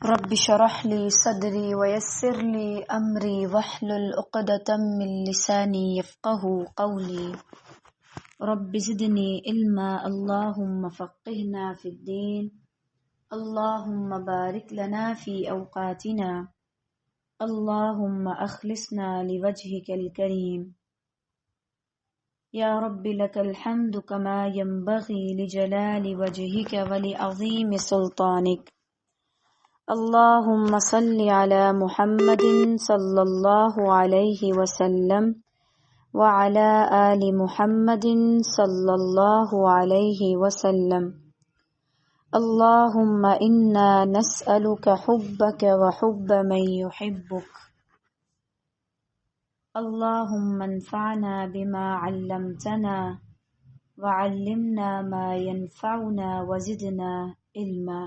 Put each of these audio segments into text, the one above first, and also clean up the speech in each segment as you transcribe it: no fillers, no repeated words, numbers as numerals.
رب اشرح لي صدري ويسر لي أمري واحلل عقدة من لساني يفقهوا قولي رب زدني علما اللهم فقهنا في الدين اللهم بارك لنا في أوقاتنا اللهم أخلصنا لوجهك الكريم يا رب لك الحمد كما ينبغي لجلال وجهك ولعظيم سلطانك اللهم صل على محمد صلى الله عليه وسلم وعلى آل محمد صلى الله عليه وسلم اللهم إنا نسألك حبك وحب من يحبك اللهم انفعنا بما علمتنا وعلمنا ما ينفعنا وزدنا علما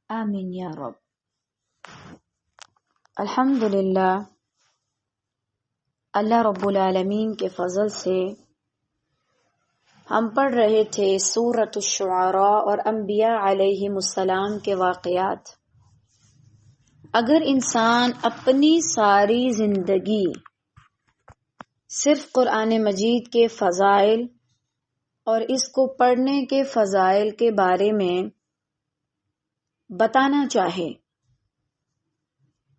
آمین یا رب۔ الحمدللہ، اللہ رب العالمین کے فضل سے ہم پڑھ رہے تھے سورۃ الشعراء اور انبیاء علیہم السلام کے واقعات۔ اگر انسان اپنی ساری زندگی صرف قرآن مجید کے فضائل اور اس کو پڑھنے کے فضائل کے بارے میں بتانا چاہے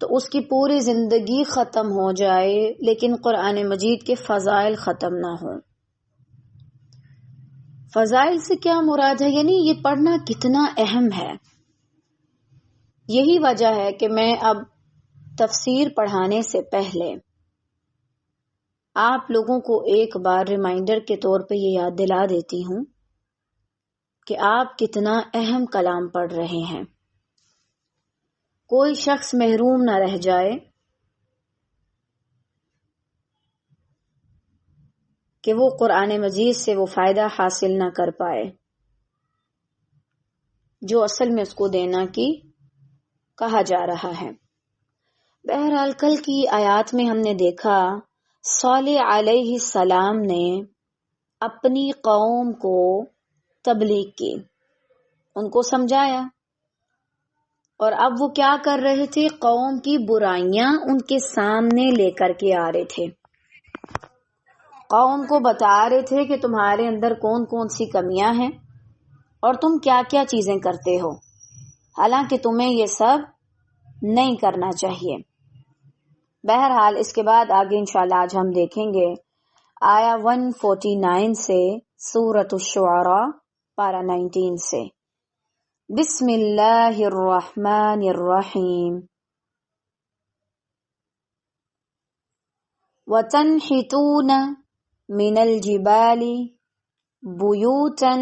تو اس کی پوری زندگی ختم ہو جائے، لیکن قرآن مجید کے فضائل ختم نہ ہوں۔ فضائل سے کیا مراد ہے؟ یعنی یہ پڑھنا کتنا اہم ہے۔ یہی وجہ ہے کہ میں اب تفسیر پڑھانے سے پہلے آپ لوگوں کو ایک بار ریمائنڈر کے طور پہ یہ یاد دلا دیتی ہوں کہ آپ کتنا اہم کلام پڑھ رہے ہیں۔ کوئی شخص محروم نہ رہ جائے کہ وہ قرآن مجید سے وہ فائدہ حاصل نہ کر پائے جو اصل میں اس کو دینا کی کہا جا رہا ہے۔ بہرحال کل کی آیات میں ہم نے دیکھا صالح علیہ السلام نے اپنی قوم کو تبلیغ کی، ان کو سمجھایا، اور اب وہ کیا کر رہے تھے؟ قوم کی برائیاں ان کے سامنے لے کر کے آ رہے تھے، قوم کو بتا رہے تھے کہ تمہارے اندر کون کون سی کمیاں ہیں اور تم کیا کیا چیزیں کرتے ہو، حالانکہ تمہیں یہ سب نہیں کرنا چاہیے۔ بہرحال اس کے بعد آگے انشاءاللہ آج ہم دیکھیں گے آیا 149 سے سورۃ الشعراء پارہ 19 سے۔ بسم اللہ الرحمن الرحیم۔ وَتَنْحِتُونَ مِنَ الْجِبَالِ بُيُوتًا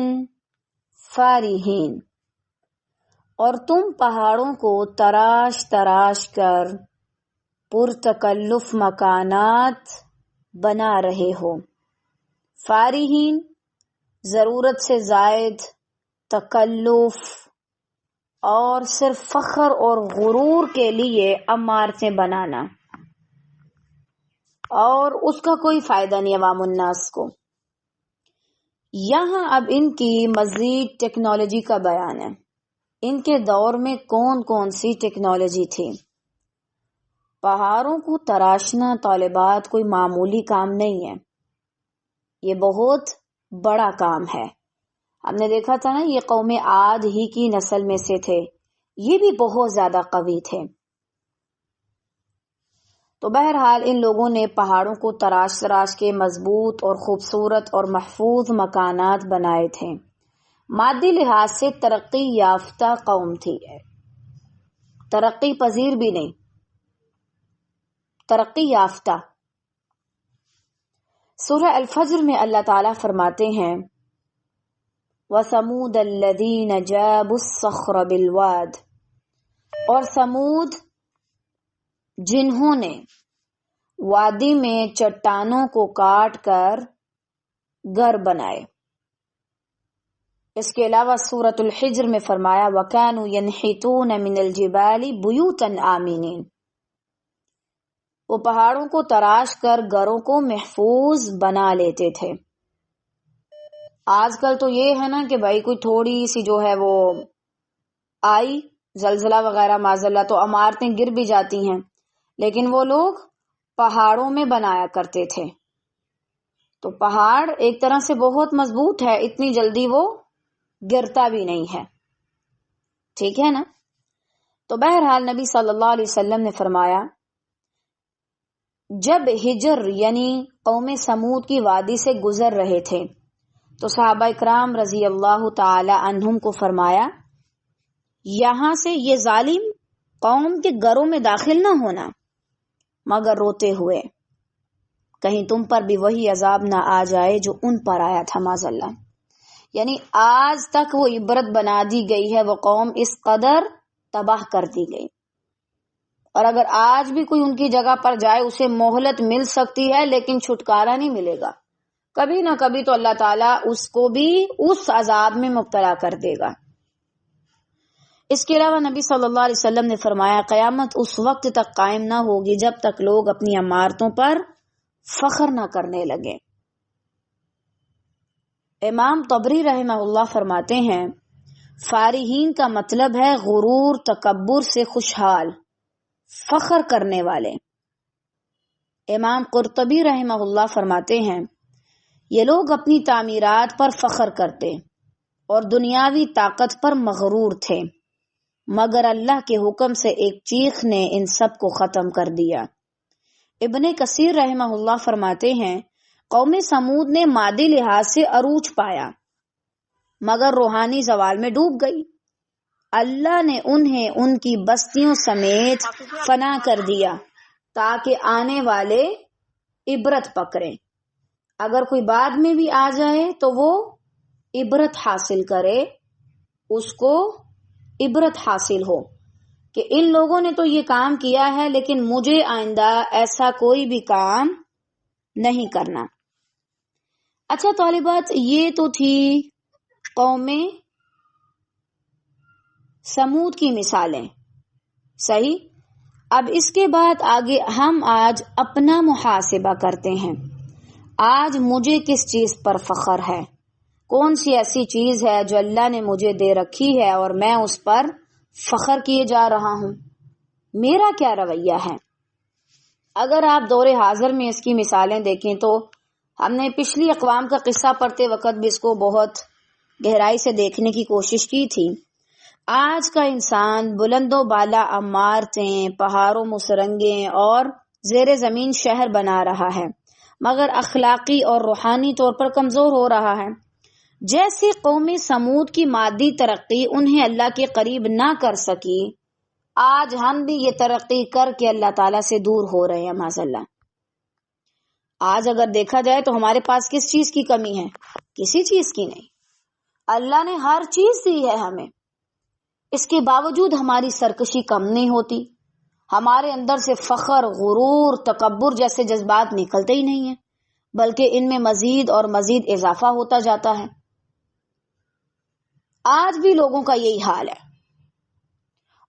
فَارِهِينَ، اور تم پہاڑوں کو تراش تراش کر پرتکلف مکانات بنا رہے ہو۔ فارہین، ضرورت سے زائد، تکلف اور صرف فخر اور غرور کے لیے عمارتیں بنانا، اور اس کا کوئی فائدہ نہیں عوام الناس کو۔ یہاں اب ان کی مزید ٹیکنالوجی کا بیان ہے۔ ان کے دور میں کون کون سی ٹیکنالوجی تھی؟ پہاڑوں کو تراشنا طالبات کوئی معمولی کام نہیں ہے، یہ بہت بڑا کام ہے۔ ہم نے دیکھا تھا نا، یہ قوم عاد ہی کی نسل میں سے تھے، یہ بھی بہت زیادہ قوی تھے۔ تو بہرحال ان لوگوں نے پہاڑوں کو تراش تراش کے مضبوط اور خوبصورت اور محفوظ مکانات بنائے تھے۔ مادی لحاظ سے ترقی یافتہ قوم تھی، ترقی پذیر بھی نہیں، ترقی یافتہ۔ سورہ الفجر میں اللہ تعالیٰ فرماتے ہیں وَثَمُودَ الَّذِينَ جَابُوا الصَّخْرَ بِالْوَادِ، اور سمود جنہوں نے وادی میں چٹانوں کو کاٹ کر گھر بنائے۔ اس کے علاوہ سورۃ الحجر میں فرمایا وَكَانُوا يَنْحِتُونَ مِنَ الْجِبَالِ بُيُوتًا آمِنِينَ، وہ پہاڑوں کو تراش کر گھروں کو محفوظ بنا لیتے تھے۔ آج کل تو یہ ہے نا کہ بھائی کوئی تھوڑی سی جو ہے وہ آئی زلزلہ وغیرہ معاذ اللہ تو عمارتیں گر بھی جاتی ہیں، لیکن وہ لوگ پہاڑوں میں بنایا کرتے تھے. تو پہاڑ ایک طرح سے بہت مضبوط ہے، اتنی جلدی وہ گرتا بھی نہیں ہے. ٹھیک ہے نا؟ تو بہرحال نبی صلی اللہ علیہ وسلم نے فرمایا جب ہجر یعنی قوم سمود کی وادی سے گزر رہے تھے تو صحابہ اکرام رضی اللہ تعالی عنہم کو فرمایا یہاں سے یہ ظالم قوم کے گھروں میں داخل نہ ہونا مگر روتے ہوئے، کہیں تم پر بھی وہی عذاب نہ آ جائے جو ان پر آیا تھا معاذ اللہ. یعنی آج تک وہ عبرت بنا دی گئی ہے، وہ قوم اس قدر تباہ کر دی گئی، اور اگر آج بھی کوئی ان کی جگہ پر جائے اسے مہلت مل سکتی ہے لیکن چھٹکارا نہیں ملے گا. کبھی نہ کبھی تو اللہ تعالیٰ اس کو بھی اس عذاب میں مبتلا کر دے گا. اس کے علاوہ نبی صلی اللہ علیہ وسلم نے فرمایا قیامت اس وقت تک قائم نہ ہوگی جب تک لوگ اپنی عمارتوں پر فخر نہ کرنے لگے. امام طبری رحمہ اللہ فرماتے ہیں فارحین کا مطلب ہے غرور تکبر سے خوشحال، فخر کرنے والے. امام قرطبی رحمہ اللہ فرماتے ہیں یہ لوگ اپنی تعمیرات پر فخر کرتے اور دنیاوی طاقت پر مغرور تھے، مگر اللہ کے حکم سے ایک چیخ نے ان سب کو ختم کر دیا. ابن کثیر رحمہ اللہ فرماتے ہیں قوم سمود نے مادی لحاظ سے عروج پایا مگر روحانی زوال میں ڈوب گئی. اللہ نے انہیں ان کی بستیوں سمیت فنا کر دیا تاکہ آنے والے عبرت پکڑیں. اگر کوئی بعد میں بھی آ جائے تو وہ عبرت حاصل کرے، اس کو عبرت حاصل ہو کہ ان لوگوں نے تو یہ کام کیا ہے لیکن مجھے آئندہ ایسا کوئی بھی کام نہیں کرنا. اچھا طالبات، یہ تو تھی قوم سمود کی مثالیں. صحیح. اب اس کے بعد آگے ہم آج اپنا محاسبہ کرتے ہیں. آج مجھے کس چیز پر فخر ہے؟ کون سی ایسی چیز ہے جو اللہ نے مجھے دے رکھی ہے اور میں اس پر فخر کیے جا رہا ہوں؟ میرا کیا رویہ ہے؟ اگر آپ دور حاضر میں اس کی مثالیں دیکھیں تو ہم نے پچھلی اقوام کا قصہ پڑھتے وقت بھی اس کو بہت گہرائی سے دیکھنے کی کوشش کی تھی. آج کا انسان بلند و بالا عمارتیں، پہاڑوں میں سرنگیں اور زیر زمین شہر بنا رہا ہے مگر اخلاقی اور روحانی طور پر کمزور ہو رہا ہے. جیسے قوم سمود کی مادی ترقی انہیں اللہ کے قریب نہ کر سکی، آج ہم بھی یہ ترقی کر کے اللہ تعالیٰ سے دور ہو رہے ہیں معاذ اللہ. آج اگر دیکھا جائے تو ہمارے پاس کس چیز کی کمی ہے؟ کسی چیز کی نہیں. اللہ نے ہر چیز دی ہے ہمیں، اس کے باوجود ہماری سرکشی کم نہیں ہوتی. ہمارے اندر سے فخر، غرور، تکبر جیسے جذبات نکلتے ہی نہیں ہیں، بلکہ ان میں مزید اور مزید اضافہ ہوتا جاتا ہے. آج بھی لوگوں کا یہی حال ہے،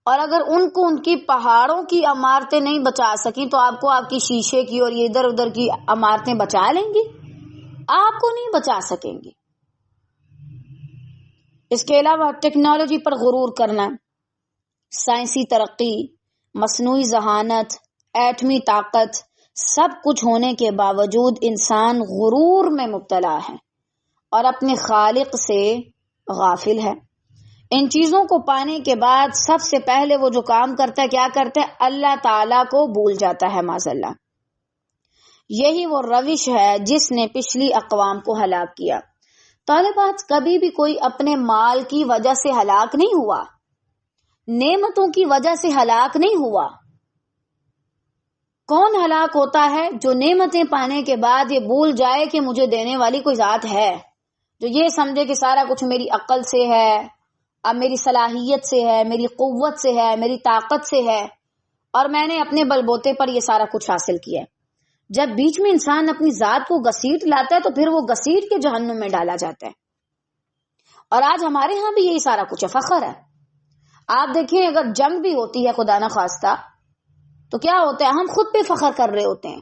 اور اگر ان کو ان کی پہاڑوں کی عمارتیں نہیں بچا سکی تو آپ کو آپ کی شیشے کی اور یہ ادھر ادھر کی عمارتیں بچا لیں گی؟ آپ کو نہیں بچا سکیں گی. اس کے علاوہ ٹیکنالوجی پر غرور کرنا، سائنسی ترقی، مصنوعی ذہانت، ایٹمی طاقت، سب کچھ ہونے کے باوجود انسان غرور میں مبتلا ہے اور اپنے خالق سے غافل ہے. ان چیزوں کو پانے کے بعد سب سے پہلے وہ جو کام کرتا ہے کیا کرتا ہے؟ اللہ تعالیٰ کو بھول جاتا ہے معاذ اللہ. یہی وہ روش ہے جس نے پچھلی اقوام کو ہلاک کیا. طالبات، کبھی بھی کوئی اپنے مال کی وجہ سے ہلاک نہیں ہوا، نعمتوں کی وجہ سے ہلاک نہیں ہوا. کون ہلاک ہوتا ہے؟ جو نعمتیں پانے کے بعد یہ بھول جائے کہ مجھے دینے والی کوئی ذات ہے، جو یہ سمجھے کہ سارا کچھ میری عقل سے ہے، اب میری صلاحیت سے ہے، میری قوت سے ہے، میری طاقت سے ہے، اور میں نے اپنے بل بوتے پر یہ سارا کچھ حاصل کیا. جب بیچ میں انسان اپنی ذات کو گھسیٹ لاتا ہے تو پھر وہ گھسیٹ کے جہنم میں ڈالا جاتا ہے. اور آج ہمارے ہاں بھی یہی سارا کچھ ہے، فخر ہے. آپ دیکھیں اگر جنگ بھی ہوتی ہے خدا نہ خواستہ تو کیا ہوتا ہے؟ ہم خود پہ فخر کر رہے ہوتے ہیں.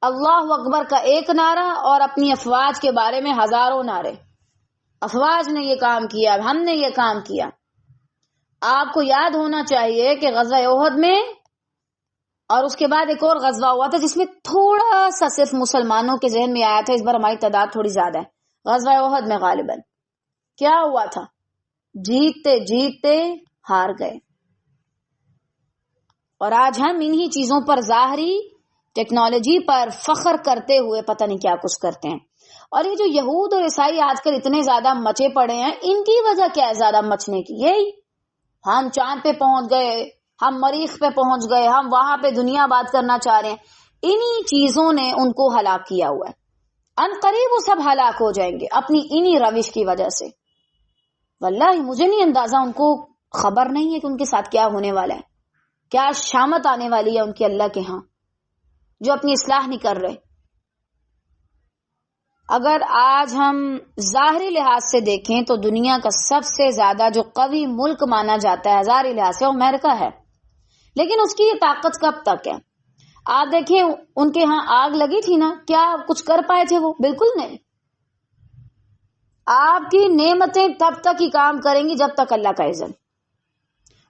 اللہ اکبر کا ایک نعرہ اور اپنی افواج کے بارے میں ہزاروں نعرے. افواج نے یہ کام کیا، ہم نے یہ کام کیا. آپ کو یاد ہونا چاہیے کہ غزوہ احد میں اور اس کے بعد ایک اور غزوہ ہوا تھا جس میں تھوڑا سا صرف مسلمانوں کے ذہن میں آیا تھا، اس بار ہماری تعداد تھوڑی زیادہ ہے، غزوہ احد میں غالباً کیا ہوا تھا؟ جیتتے جیتتے ہار گئے. اور آج ہم انہی چیزوں پر ظاہری ٹیکنالوجی پر فخر کرتے ہوئے پتہ نہیں کیا کچھ کرتے ہیں. اور یہ جو یہود اور عیسائی آج کل اتنے زیادہ مچے پڑے ہیں، ان کی وجہ کیا ہے زیادہ مچنے کی؟ یہی ہم چاند پہ پہنچ گئے، ہم مریخ پہ پہنچ گئے، ہم وہاں پہ دنیا بات کرنا چاہ رہے ہیں. انہی چیزوں نے ان کو ہلاک کیا ہوا ہے. ان قریب وہ سب ہلاک ہو جائیں گے اپنی انہی روش کی وجہ سے. واللہ مجھے نہیں اندازہ، ان کو خبر نہیں ہے کہ ان کے ساتھ کیا ہونے والا ہے، کیا شامت آنے والی ہے ان کی اللہ کے ہاں، جو اپنی اصلاح نہیں کر رہے. اگر آج ہم ظاہری لحاظ سے دیکھیں تو دنیا کا سب سے زیادہ جو قوی ملک مانا جاتا ہے ظاہری لحاظ سے وہ امریکہ ہے. لیکن اس کی یہ طاقت کب تک ہے؟ آپ دیکھیں ان کے ہاں آگ لگی تھی نا، کیا کچھ کر پائے تھے وہ؟ بالکل نہیں. آپ کی نعمتیں تب تک ہی کام کریں گی جب تک اللہ کا اذن.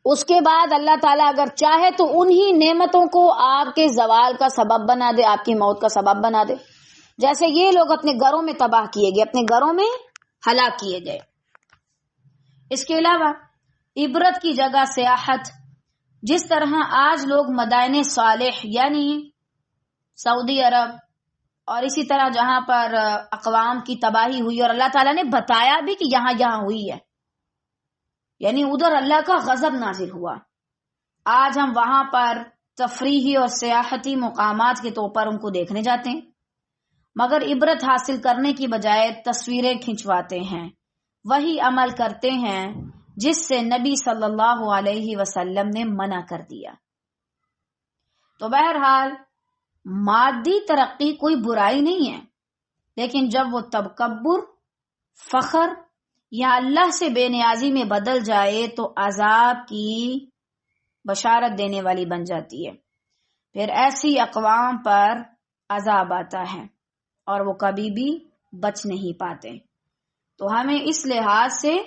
اس کے بعد اللہ تعالیٰ اگر چاہے تو انہی نعمتوں کو آپ کے زوال کا سبب بنا دے، آپ کی موت کا سبب بنا دے. جیسے یہ لوگ اپنے گھروں میں تباہ کیے گئے، اپنے گھروں میں ہلاک کیے گئے. اس کے علاوہ عبرت کی جگہ سیاحت، جس طرح آج لوگ مدائن صالح یعنی سعودی عرب اور اسی طرح جہاں پر اقوام کی تباہی ہوئی اور اللہ تعالیٰ نے بتایا بھی کہ یہاں یہاں ہوئی ہے، یعنی ادھر اللہ کا غضب نازل ہوا، آج ہم وہاں پر تفریحی اور سیاحتی مقامات کے طور پر ان کو دیکھنے جاتے ہیں، مگر عبرت حاصل کرنے کی بجائے تصویریں کھنچواتے ہیں، وہی عمل کرتے ہیں جس سے نبی صلی اللہ علیہ وسلم نے منع کر دیا. تو بہرحال مادی ترقی کوئی برائی نہیں ہے، لیکن جب وہ تکبر، فخر یا اللہ سے بے نیازی میں بدل جائے تو عذاب کی بشارت دینے والی بن جاتی ہے. پھر ایسی اقوام پر عذاب آتا ہے اور وہ کبھی بھی بچ نہیں پاتے. تو ہمیں اس لحاظ سے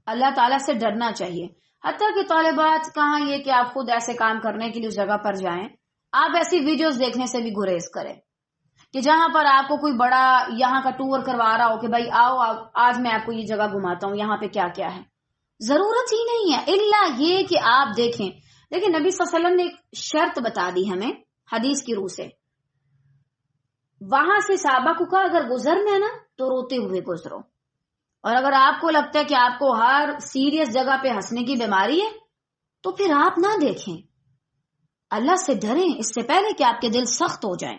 اللہ تعالیٰ سے ڈرنا چاہیے. حتیٰ کہ طالبات کہاں یہ کہ آپ خود ایسے کام کرنے کے لیے اس جگہ پر جائیں، آپ ایسی ویڈیوز دیکھنے سے بھی گریز کریں کہ جہاں پر آپ کو کوئی بڑا یہاں کا ٹور کروا رہا ہو کہ بھائی آؤ آج میں آپ کو یہ جگہ گھماتا ہوں، یہاں پہ کیا کیا ہے. ضرورت ہی نہیں ہے الا یہ کہ آپ دیکھیں. لیکن نبی صلی اللہ علیہ وسلم نے ایک شرط بتا دی ہمیں حدیث کی روح سے، وہاں سے صحابہ کو کہا اگر گزرنا ہے نا تو روتے ہوئے گزرو، اور اگر آپ کو لگتا ہے کہ آپ کو ہر سیریس جگہ پہ ہنسنے کی بیماری ہے تو پھر آپ نہ دیکھیں. اللہ سے ڈریں اس سے پہلے کہ آپ کے دل سخت ہو جائیں.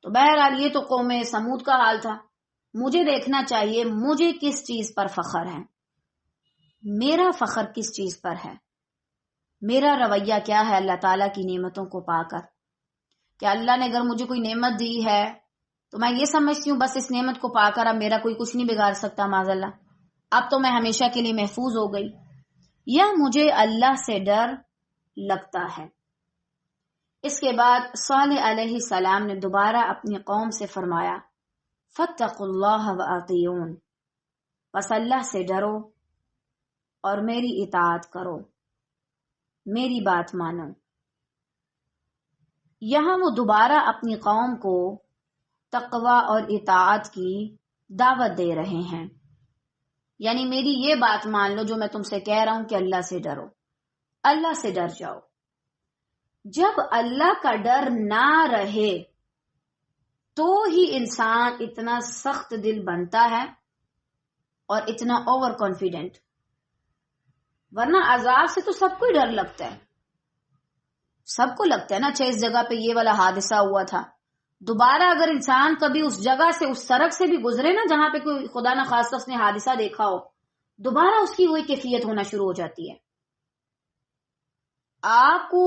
تو بہرحال یہ تو قوم سمود کا حال تھا. مجھے دیکھنا چاہیے مجھے کس چیز پر فخر ہے، میرا فخر کس چیز پر ہے، میرا رویہ کیا ہے اللہ تعالیٰ کی نعمتوں کو پا کر. کہ اللہ نے اگر مجھے کوئی نعمت دی ہے تو میں یہ سمجھتی ہوں بس اس نعمت کو پا کر اب میرا کوئی کچھ نہیں بگاڑ سکتا، معاذ اللہ، اب تو میں ہمیشہ کے لیے محفوظ ہو گئی، یا مجھے اللہ سے ڈر لگتا ہے. اس کے بعد صالح علیہ السلام نے دوبارہ اپنی قوم سے فرمایا فاتقوا اللہ واطیعون، بس اللہ سے ڈرو اور میری اطاعت کرو، میری بات مانو. یہاں وہ دوبارہ اپنی قوم کو تقوی اور اطاعت کی دعوت دے رہے ہیں، یعنی میری یہ بات مان لو جو میں تم سے کہہ رہا ہوں کہ اللہ سے ڈرو، اللہ سے ڈر جاؤ. جب اللہ کا ڈر نہ رہے تو ہی انسان اتنا سخت دل بنتا ہے اور اتنا اوور کانفیڈنٹ، ورنہ عذاب سے تو سب کو ہی ڈر لگتا ہے، سب کو لگتا ہے نا. اچھا اس جگہ پہ یہ والا حادثہ ہوا تھا، دوبارہ اگر انسان کبھی اس جگہ سے اس سڑک سے بھی گزرے نا جہاں پہ کوئی خدا نہ خواستہ اس نے حادثہ دیکھا ہو، دوبارہ اس کی وہی کیفیت ہونا شروع ہو جاتی ہے. آپ کو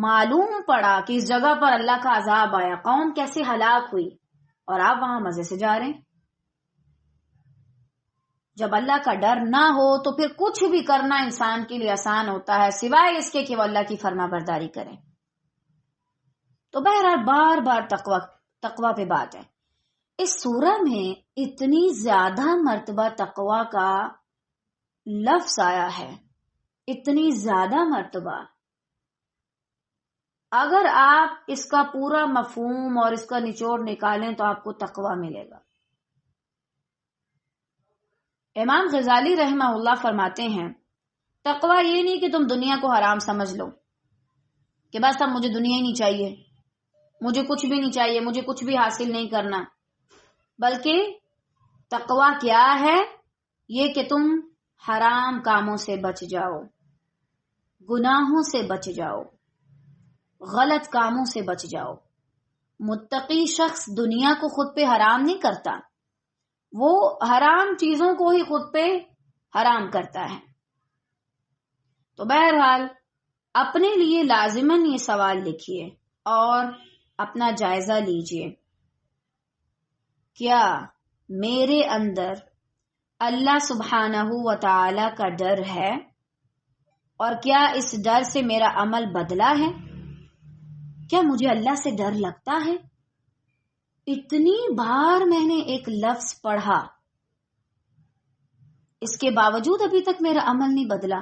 معلوم پڑا کہ اس جگہ پر اللہ کا عذاب آیا، قوم کیسے ہلاک ہوئی، اور آپ وہاں مزے سے جا رہے ہیں. جب اللہ کا ڈر نہ ہو تو پھر کچھ بھی کرنا انسان کے لیے آسان ہوتا ہے سوائے اس کے کہ وہ اللہ کی فرما برداری کرے. تو بہرحال بار بار تقوی پہ بات ہے. اس سورہ میں اتنی زیادہ مرتبہ تقوی کا لفظ آیا ہے، اتنی زیادہ مرتبہ، اگر آپ اس کا پورا مفہوم اور اس کا نچوڑ نکالیں تو آپ کو تقوی ملے گا۔ امام غزالی رحمہ اللہ فرماتے ہیں تقوی یہ نہیں کہ تم دنیا کو حرام سمجھ لو کہ بس اب مجھے دنیا ہی نہیں چاہیے، مجھے کچھ بھی نہیں چاہیے، مجھے کچھ بھی حاصل نہیں کرنا، بلکہ تقوی کیا ہے؟ یہ کہ تم حرام کاموں سے بچ جاؤ، گناہوں سے بچ جاؤ، غلط کاموں سے بچ جاؤ۔ متقی شخص دنیا کو خود پہ حرام نہیں کرتا، وہ حرام چیزوں کو ہی خود پہ حرام کرتا ہے۔ تو بہرحال اپنے لیے لازماً یہ سوال لکھیے اور اپنا جائزہ لیجئے، کیا میرے اندر اللہ سبحانہ و تعالی کا ڈر ہے؟ اور کیا اس ڈر سے میرا عمل بدلا ہے؟ کیا مجھے اللہ سے ڈر لگتا ہے؟ اتنی بار میں نے ایک لفظ پڑھا، اس کے باوجود ابھی تک میرا عمل نہیں بدلا۔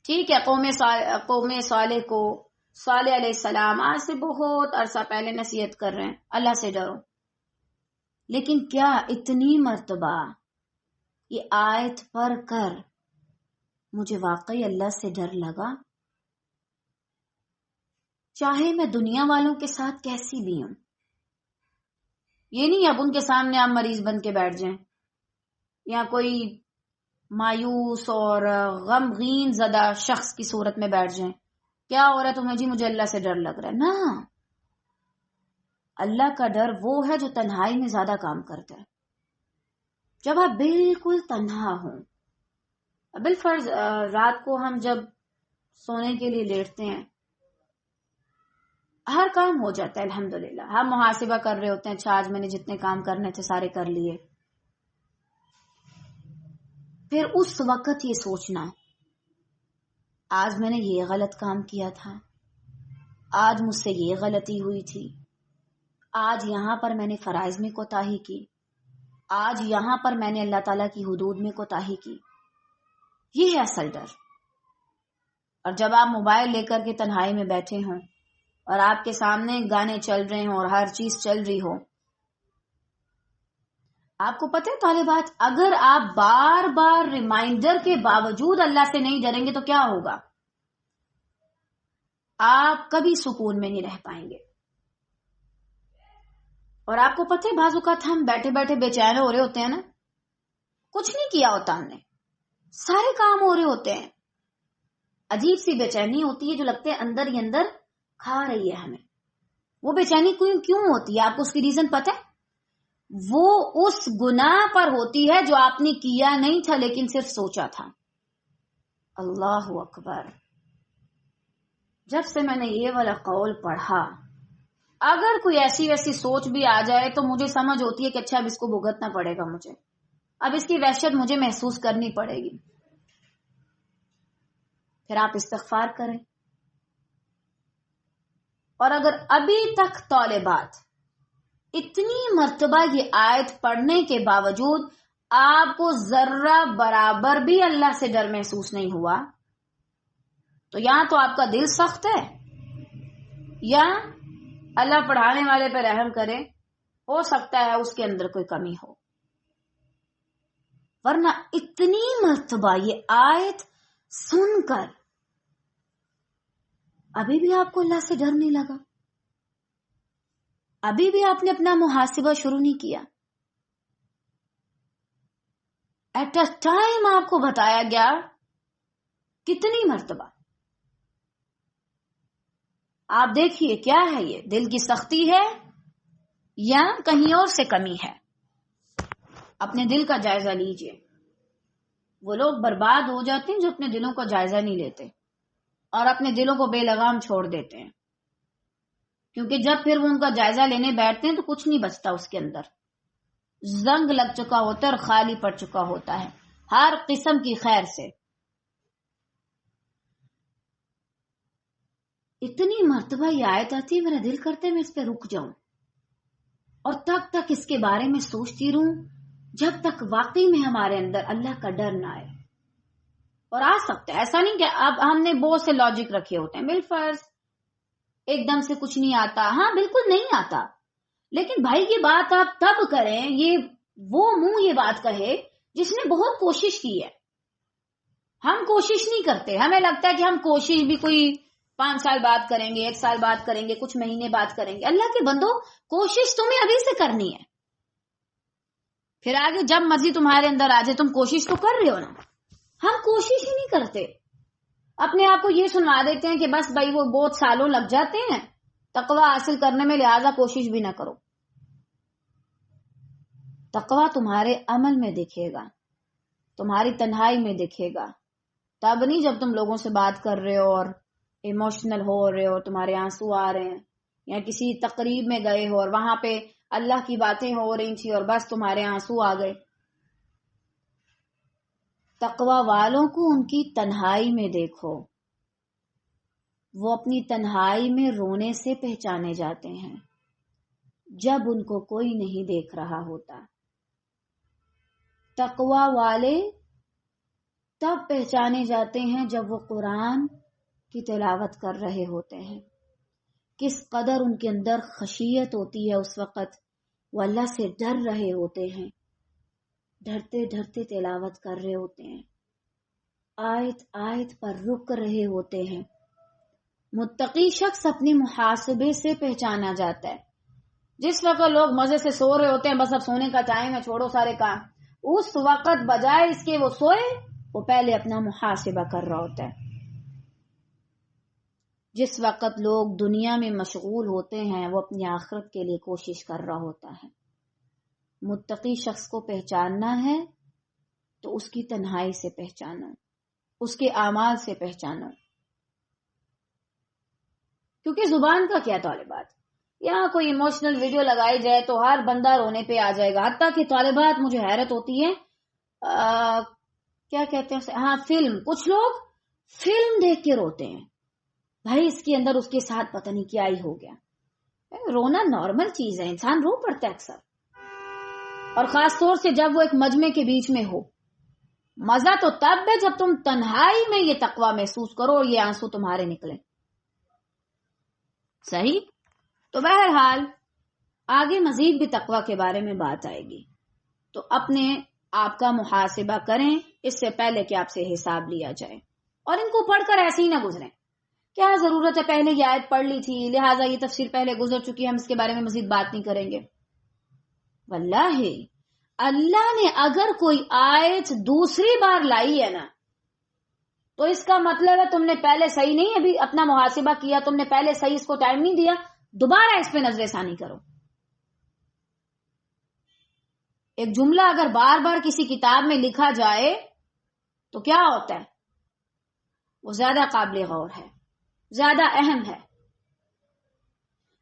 ٹھیک ہے، قوم صالح کو صالح علیہ السلام آج سے بہت عرصہ پہلے نصیحت کر رہے ہیں اللہ سے ڈرو، لیکن کیا اتنی مرتبہ یہ آیت پڑھ کر مجھے واقعی اللہ سے ڈر لگا؟ چاہے میں دنیا والوں کے ساتھ کیسی بھی ہوں، یہ نہیں اب ان کے سامنے آپ مریض بن کے بیٹھ جائیں یا کوئی مایوس اور غمگین زدہ شخص کی صورت میں بیٹھ جائیں، کیا ہو رہا ہے تمہیں؟ جی مجھے اللہ سے ڈر لگ رہا ہے۔ نہ، اللہ کا ڈر وہ ہے جو تنہائی میں زیادہ کام کرتا ہے۔ جب آپ بالکل تنہا ہوں، بالفرض رات کو ہم جب سونے کے لیے لیٹتے ہیں، ہر کام ہو جاتا ہے الحمدللہ، ہم محاسبہ کر رہے ہوتے ہیں، اچھا آج میں نے جتنے کام کرنے تھے سارے کر لیے۔ پھر اس وقت یہ سوچنا آج میں نے یہ غلط کام کیا تھا، آج مجھ سے یہ غلطی ہوئی تھی، آج یہاں پر میں نے فرائض میں کوتاہی کی، آج یہاں پر میں نے اللہ تعالیٰ کی حدود میں کوتاہی کی۔ یہ ہے اصل ڈر۔ اور جب آپ موبائل لے کر کے تنہائی میں بیٹھے ہوں اور آپ کے سامنے گانے چل رہے ہوں اور ہر چیز چل رہی ہو، آپ کو پتہ ہے طالبات، اگر آپ بار بار ریمائنڈر کے باوجود اللہ سے نہیں ڈریں گے تو کیا ہوگا؟ آپ کبھی سکون میں نہیں رہ پائیں گے۔ اور آپ کو پتہ ہے بعض اوقات ہم بیٹھے بیٹھے بے چین ہو رہے ہوتے ہیں نا، کچھ نہیں کیا ہوتا ہم نے، سارے کام ہو رہے ہوتے ہیں، عجیب سی بے چینی ہوتی ہے جو لگتے ہیں اندر ہی اندر کھا رہی ہے ہمیں۔ وہ بے چینی کیوں ہوتی ہے؟ آپ کو اس کی ریزن پتہ ہے؟ وہ اس گناہ پر ہوتی ہے جو آپ نے کیا نہیں تھا لیکن صرف سوچا تھا۔ اللہ اکبر! جب سے میں نے یہ والا قول پڑھا، اگر کوئی ایسی ویسی سوچ بھی آ جائے تو مجھے سمجھ ہوتی ہے کہ اچھا اب اس کو بھگتنا پڑے گا، مجھے اب اس کی وحشت مجھے محسوس کرنی پڑے گی۔ پھر آپ استغفار کریں۔ اور اگر ابھی تک طالبات اتنی مرتبہ یہ آیت پڑھنے کے باوجود آپ کو ذرہ برابر بھی اللہ سے ڈر محسوس نہیں ہوا، تو یا تو آپ کا دل سخت ہے یا اللہ پڑھانے والے پہ رحم کرے، ہو سکتا ہے اس کے اندر کوئی کمی ہو، ورنہ اتنی مرتبہ یہ آیت سن کر ابھی بھی آپ کو اللہ سے ڈر نہیں لگا، ابھی بھی آپ نے اپنا محاسبہ شروع نہیں کیا۔ ایٹ اے ٹائم آپ کو بتایا گیا کتنی مرتبہ۔ آپ دیکھیے کیا ہے، یہ دل کی سختی ہے یا کہیں اور سے کمی ہے؟ اپنے دل کا جائزہ لیجئے۔ وہ لوگ برباد ہو جاتے ہیں جو اپنے دلوں کا جائزہ نہیں لیتے اور اپنے دلوں کو بے لگام چھوڑ دیتے ہیں، کیونکہ جب پھر وہ ان کا جائزہ لینے بیٹھتے ہیں تو کچھ نہیں بچتا، اس کے اندر زنگ لگ چکا ہوتا ہے اور خالی پڑ چکا ہوتا ہے ہر قسم کی خیر سے۔ اتنی مرتبہ یہ آیت آتی ہے، میرا دل کرتا ہے میں اس پہ رک جاؤں اور تک اس کے بارے میں سوچتی رہوں جب تک واقعی میں ہمارے اندر اللہ کا ڈر نہ آئے. اور آ سکتا ہے، ایسا نہیں کہ اب ہم نے بہت سے لاجک رکھے ہوتے ہیں، بالفرض ایک دم سے کچھ نہیں آتا. ہاں بالکل نہیں آتا، لیکن بھائی یہ بات آپ تب کریں، یہ وہ منہ یہ بات کہے جس نے بہت کوشش کی ہے. ہم کوشش نہیں کرتے، ہمیں لگتا ہے کہ ہم کوشش بھی کوئی 5 سال بعد کریں گے، 1 سال بعد کریں گے، کچھ مہینے بعد کریں گے. اللہ کے بندو، کوشش تمہیں ابھی سے کرنی ہے. پھر آگے جب مرضی تمہارے اندر آ جائے، تم کوشش تو کر رہے ہو نا. ہم کوشش ہی نہیں کرتے، اپنے آپ کو یہ سنوا دیتے ہیں کہ بس بھائی وہ بہت سالوں لگ جاتے ہیں تقوی حاصل کرنے میں، لہٰذا کوشش بھی نہ کرو. تقوی تمہارے عمل میں دکھے گا، تمہاری تنہائی میں دکھے گا. تب نہیں جب تم لوگوں سے بات کر رہے ہو اور ایموشنل ہو رہے ہو، تمہارے آنسو آ رہے ہیں، یا کسی تقریب میں گئے ہو اور وہاں پہ اللہ کی باتیں ہو رہی تھی اور بس تمہارے آنسو آ گئے. تقوی والوں کو ان کی تنہائی میں دیکھو، وہ اپنی تنہائی میں رونے سے پہچانے جاتے ہیں جب ان کو کوئی نہیں دیکھ رہا ہوتا. تقوی والے تب پہچانے جاتے ہیں جب وہ قرآن کی تلاوت کر رہے ہوتے ہیں. کس قدر ان کے اندر خشیت ہوتی ہے اس وقت، وہ اللہ سے ڈر رہے ہوتے ہیں، ڈرتے ڈرتے تلاوت کر رہے ہوتے ہیں، آیت آیت پر رک رہے ہوتے ہیں. متقی شخص اپنے محاسبے سے پہچانا جاتا ہے. جس وقت لوگ مزے سے سو رہے ہوتے ہیں، بس اب سونے کا ٹائم ہے، چھوڑو سارے کام، اس وقت بجائے اس کے وہ سوئے، وہ پہلے اپنا محاسبہ کر رہا ہوتا ہے. جس وقت لوگ دنیا میں مشغول ہوتے ہیں، وہ اپنی آخرت کے لیے کوشش کر رہا ہوتا ہے. متقی شخص کو پہچاننا ہے تو اس کی تنہائی سے پہچانو، اس کے اعمال سے پہچانو. کیونکہ زبان کا کیا طالبات، یہاں کوئی ایموشنل ویڈیو لگائی جائے تو ہر بندہ رونے پہ آ جائے گا. حتیٰ کہ طالبات، مجھے حیرت ہوتی ہے، کیا کہتے ہیں، ہاں فلم، کچھ لوگ فلم دیکھ کے روتے ہیں. بھائی اس کے اندر اس کے ساتھ پتہ نہیں کیا ہی ہو گیا. رونا نارمل چیز ہے، انسان رو پڑتا ہے اکثر، اور خاص طور سے جب وہ ایک مجمع کے بیچ میں ہو. مزہ تو تب ہے جب تم تنہائی میں یہ تقوی محسوس کرو اور یہ آنسو تمہارے نکلے. صحیح؟ تو بہرحال آگے مزید بھی تقوی کے بارے میں بات آئے گی، تو اپنے آپ کا محاسبہ کریں اس سے پہلے کہ آپ سے حساب لیا جائے. اور ان کو پڑھ کر ایسے ہی نہ گزریں. کیا ضرورت ہے، پہلے یہ آیت پڑھ لی تھی، لہٰذا یہ تفسیر پہلے گزر چکی ہے، ہم اس کے بارے میں مزید بات نہیں کریں گے. واللہ اللہ نے اگر کوئی آیت دوسری بار لائی ہے نا، تو اس کا مطلب ہے تم نے پہلے صحیح نہیں ابھی اپنا محاسبہ کیا، تم نے پہلے صحیح اس کو ٹائم نہیں دیا، دوبارہ اس پہ نظر ثانی کرو. ایک جملہ اگر بار بار کسی کتاب میں لکھا جائے تو کیا ہوتا ہے، وہ زیادہ قابل غور ہے، زیادہ اہم ہے.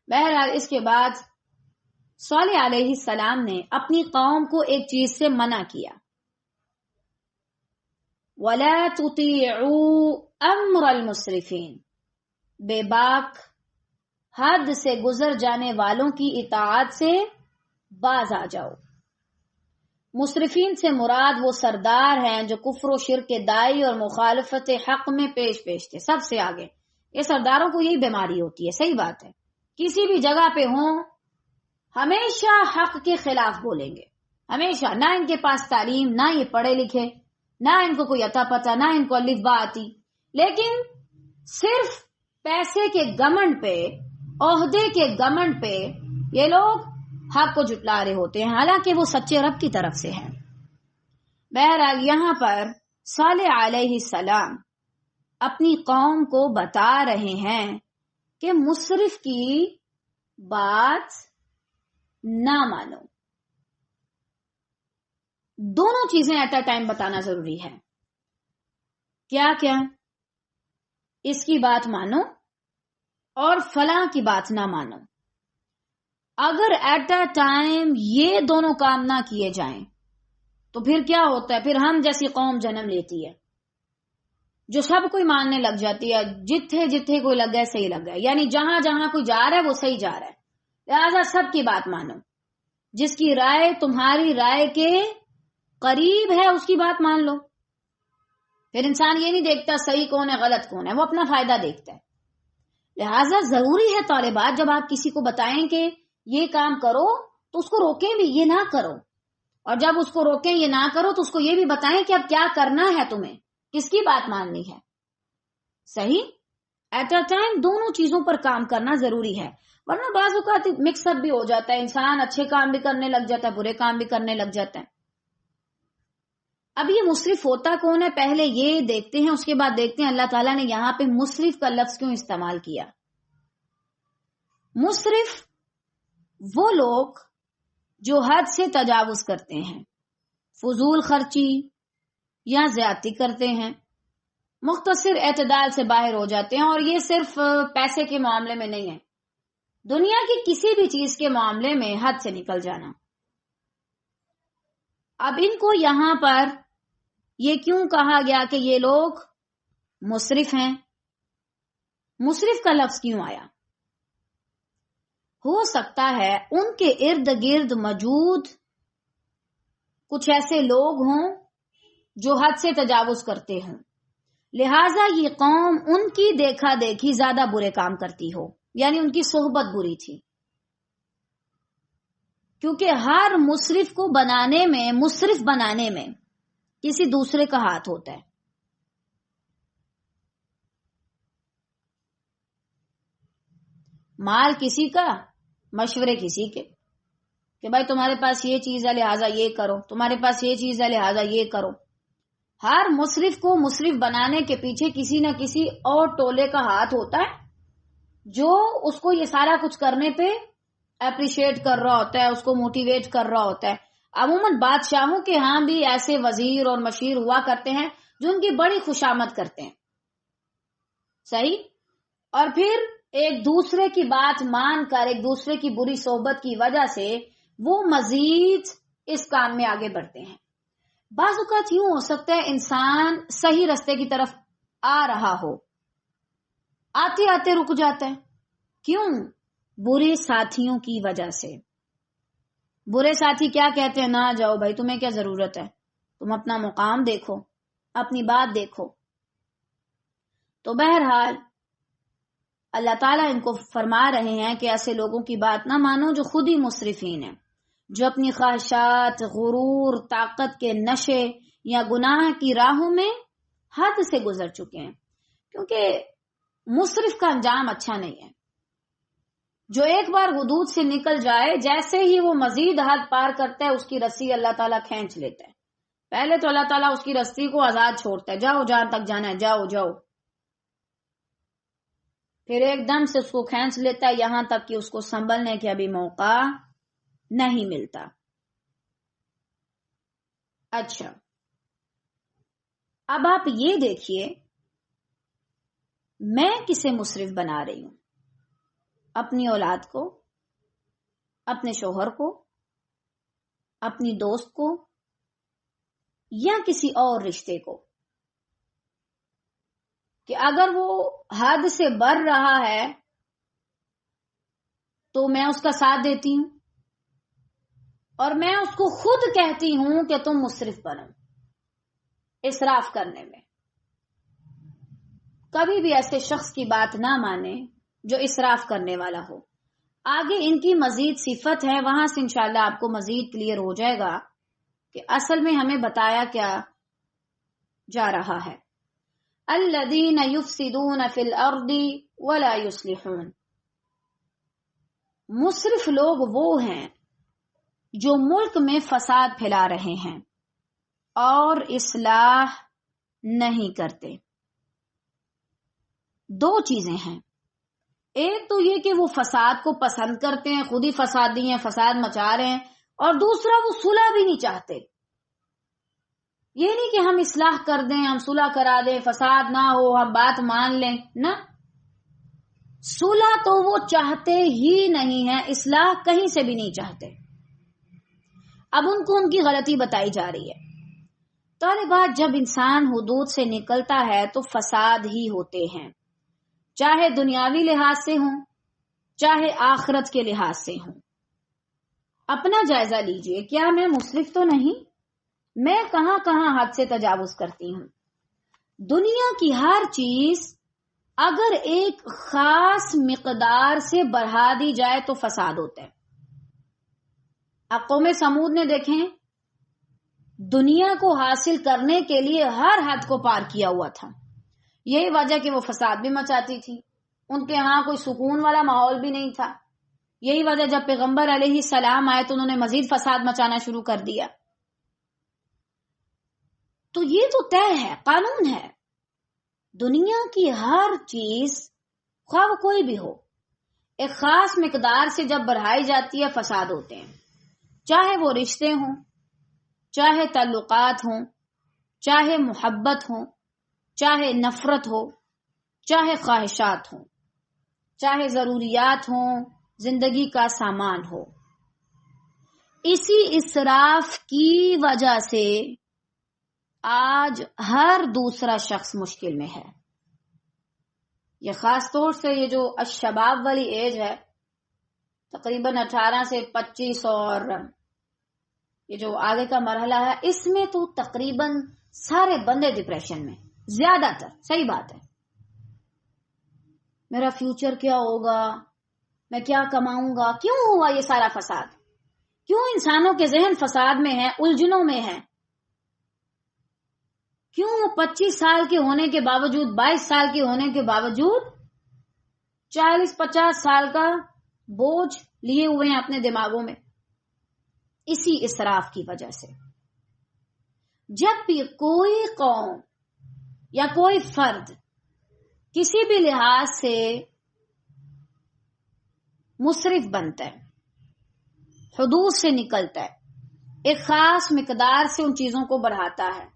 بہرحال اس کے بعد صالح علیہ السلام نے اپنی قوم کو ایک چیز سے منع کیا، وَلَا تُطِيعُوا أَمْرَ الْمُسْرِفِينَ، بے باک حد سے گزر جانے والوں کی اطاعت سے باز آ جاؤ. مسرفین سے مراد وہ سردار ہیں جو کفر و شرک کے داعی اور مخالفت حق میں پیش تھے، سب سے آگے. یہ سرداروں کو یہی بیماری ہوتی ہے. صحیح بات ہے، کسی بھی جگہ پہ ہوں ہمیشہ حق کے خلاف بولیں گے، ہمیشہ. نہ ان کے پاس تعلیم، نہ یہ پڑھے لکھے، نہ ان کو کوئی عطا پتہ، نہ ان کو الف با آتی، لیکن صرف پیسے کے گھمنڈ پہ، عہدے کے گھمنڈ پہ یہ لوگ حق کو جھٹلا رہے ہوتے ہیں، حالانکہ وہ سچے رب کی طرف سے ہیں. بہرحال یہاں پر صالح علیہ السلام اپنی قوم کو بتا رہے ہیں کہ مصرف کی بات نہ مانو. دونوں چیزیں ایٹ اے ٹائم بتانا ضروری ہے. کیا کیا؟ اس کی بات مانو اور فلاں کی بات نہ مانو. اگر ایٹ اے ٹائم یہ دونوں کام نہ کیے جائیں تو پھر کیا ہوتا ہے؟ پھر ہم جیسی قوم جنم لیتی ہے جو سب کوئی ماننے لگ جاتی ہے، جتھے جتھے کوئی لگ گئے صحیح لگ گئے، یعنی جہاں جہاں کوئی جا رہا ہے وہ صحیح جا رہا ہے، لہذا سب کی بات مانو. جس کی رائے تمہاری رائے کے قریب ہے اس کی بات مان لو. پھر انسان یہ نہیں دیکھتا صحیح کون ہے غلط کون ہے، وہ اپنا فائدہ دیکھتا ہے. لہٰذا ضروری ہے طالبات جب آپ کسی کو بتائیں کہ یہ کام کرو تو اس کو روکیں بھی، یہ نہ کرو. اور جب اس کو روکیں یہ نہ کرو تو اس کو یہ بھی بتائیں کہ اب کیا کرنا ہے، تمہیں کس کی بات ماننی ہے. صحیح، ایٹ اے ٹائم دونوں چیزوں پر کام کرنا ضروری ہے، ورنہ بعض اوقات مکس اپ بھی ہو جاتا ہے، انسان اچھے کام بھی کرنے لگ جاتا ہے، برے کام بھی کرنے لگ جاتا ہے. اب یہ مصرف ہوتا کون ہے پہلے یہ دیکھتے ہیں، اس کے بعد دیکھتے ہیں اللہ تعالیٰ نے یہاں پہ مصرف کا لفظ کیوں استعمال کیا. مصرف وہ لوگ جو حد سے تجاوز کرتے ہیں، فضول خرچی یا زیادتی کرتے ہیں، مختصر اعتدال سے باہر ہو جاتے ہیں. اور یہ صرف پیسے کے معاملے میں نہیں ہے، دنیا کی کسی بھی چیز کے معاملے میں حد سے نکل جانا. اب ان کو یہاں پر یہ کیوں کہا گیا کہ یہ لوگ مصرف ہیں؟ مصرف کا لفظ کیوں آیا؟ ہو سکتا ہے ان کے ارد گرد موجود کچھ ایسے لوگ ہوں جو حد سے تجاوز کرتے ہوں، لہذا یہ قوم ان کی دیکھا دیکھی زیادہ برے کام کرتی ہو، یعنی ان کی صحبت بری تھی. کیونکہ ہر مصرف کو بنانے میں، مصرف بنانے میں کسی دوسرے کا ہاتھ ہوتا ہے. مال کسی کا، مشورے کسی کے، کہ بھائی تمہارے پاس یہ چیز ہے لہٰذا یہ کرو، تمہارے پاس یہ چیز ہے لہٰذا یہ کرو. ہر مصرف کو مصرف بنانے کے پیچھے کسی نہ کسی اور ٹولے کا ہاتھ ہوتا ہے جو اس کو یہ سارا کچھ کرنے پہ اپریشیٹ کر رہا ہوتا ہے، اس کو موٹیویٹ کر رہا ہوتا ہے. عموماً بادشاہوں کے ہاں بھی ایسے وزیر اور مشیر ہوا کرتے ہیں جو ان کی بڑی خوشامد کرتے ہیں. صحیح، اور پھر ایک دوسرے کی بات مان کر، ایک دوسرے کی بری صحبت کی وجہ سے وہ مزید اس کام میں آگے بڑھتے ہیں. بعض اوقات یوں ہو سکتا ہے انسان صحیح رستے کی طرف آ رہا ہو، آتے آتے رک جاتا ہے. کیوں؟ برے ساتھیوں کی وجہ سے. برے ساتھی کیا کہتے ہیں؟ نہ جاؤ بھائی، تمہیں کیا ضرورت ہے، تم اپنا مقام دیکھو، اپنی بات دیکھو. تو بہرحال اللہ تعالیٰ ان کو فرما رہے ہیں کہ ایسے لوگوں کی بات نہ مانو جو خود ہی مصرفین ہیں، جو اپنی خواہشات، غرور، طاقت کے نشے یا گناہ کی راہوں میں حد سے گزر چکے ہیں. کیونکہ مصرف کا انجام اچھا نہیں ہے. جو ایک بار حدود سے نکل جائے، جیسے ہی وہ مزید حد پار کرتا ہے اس کی رسی اللہ تعالیٰ کھینچ لیتا ہے. پہلے تو اللہ تعالیٰ اس کی رسی کو آزاد چھوڑتا ہے، جاؤ جہاں تک جانا ہے، جاؤ جاؤ. پھر ایک دم سے اس کو کھینچ لیتا ہے یہاں تک کہ اس کو سنبھلنے کے ابھی موقع نہیں ملتا. اچھا، اب آپ یہ دیکھیے میں کسے مصرف بنا رہی ہوں؟ اپنی اولاد کو، اپنے شوہر کو، اپنی دوست کو، یا کسی اور رشتے کو؟ کہ اگر وہ حد سے بڑھ رہا ہے تو میں اس کا ساتھ دیتی ہوں، اور میں اس کو خود کہتی ہوں کہ تم مصرف بنو اسراف کرنے میں. کبھی بھی ایسے شخص کی بات نہ مانے جو اسراف کرنے والا ہو. آگے ان کی مزید صفت ہے، وہاں سے انشاءاللہ آپ کو مزید کلیئر ہو جائے گا کہ اصل میں ہمیں بتایا کیا جا رہا ہے. الذین یفسدون فی الارض ولا یصلحون. مصرف لوگ وہ ہیں جو ملک میں فساد پھیلا رہے ہیں اور اصلاح نہیں کرتے. دو چیزیں ہیں، ایک تو یہ کہ وہ فساد کو پسند کرتے ہیں، خود ہی فسادی ہیں، فساد مچا رہے ہیں، اور دوسرا وہ صلح بھی نہیں چاہتے. یہ نہیں کہ ہم اصلاح کر دیں، ہم صلح کرا دیں، فساد نہ ہو، ہم بات مان لیں، نہ، صلح تو وہ چاہتے ہی نہیں ہیں، اصلاح کہیں سے بھی نہیں چاہتے. اب ان کو ان کی غلطی بتائی جا رہی ہے. طالبات، جب انسان حدود سے نکلتا ہے تو فساد ہی ہوتے ہیں، چاہے دنیاوی لحاظ سے ہوں، چاہے آخرت کے لحاظ سے ہوں. اپنا جائزہ لیجئے، کیا میں مصرف تو نہیں؟ میں کہاں کہاں حد سے تجاوز کرتی ہوں. دنیا کی ہر چیز اگر ایک خاص مقدار سے بڑھا دی جائے تو فساد ہوتا ہے. اب قوم سمود نے دیکھیں دنیا کو حاصل کرنے کے لیے ہر حد کو پار کیا ہوا تھا. یہی وجہ کہ وہ فساد بھی مچاتی تھی. ان کے ہاں کوئی سکون والا ماحول بھی نہیں تھا. یہی وجہ جب پیغمبر علیہ السلام آئے تو انہوں نے مزید فساد مچانا شروع کر دیا. تو یہ تو طے ہے، قانون ہے. دنیا کی ہر چیز خواہ وہ کوئی بھی ہو ایک خاص مقدار سے جب بڑھائی جاتی ہے فساد ہوتے ہیں. چاہے وہ رشتے ہوں، چاہے تعلقات ہوں، چاہے محبت ہوں، چاہے نفرت ہو، چاہے خواہشات ہوں، چاہے ضروریات ہوں، زندگی کا سامان ہو. اسی اسراف کی وجہ سے آج ہر دوسرا شخص مشکل میں ہے. یہ خاص طور سے یہ جو الشباب والی ایج ہے، تقریباً 18 سے 25 اور یہ جو آگے کا مرحلہ ہے، اس میں تو تقریباً سارے بندے ڈپریشن میں، زیادہ تر. صحیح بات ہے. میرا فیوچر کیا ہوگا، میں کیا کماؤں گا. کیوں ہوا یہ سارا فساد؟ کیوں انسانوں کے ذہن فساد میں ہیں، الجھنوں میں ہیں؟ کیوں 25 سال کے ہونے کے باوجود، 22 سال کے ہونے کے باوجود 40-50 سال کا بوجھ لیے ہوئے ہیں اپنے دماغوں میں؟ اسی اسراف کی وجہ سے. جب بھی کوئی قوم یا کوئی فرد کسی بھی لحاظ سے مسرف بنتا ہے، حدود سے نکلتا ہے، ایک خاص مقدار سے ان چیزوں کو بڑھاتا ہے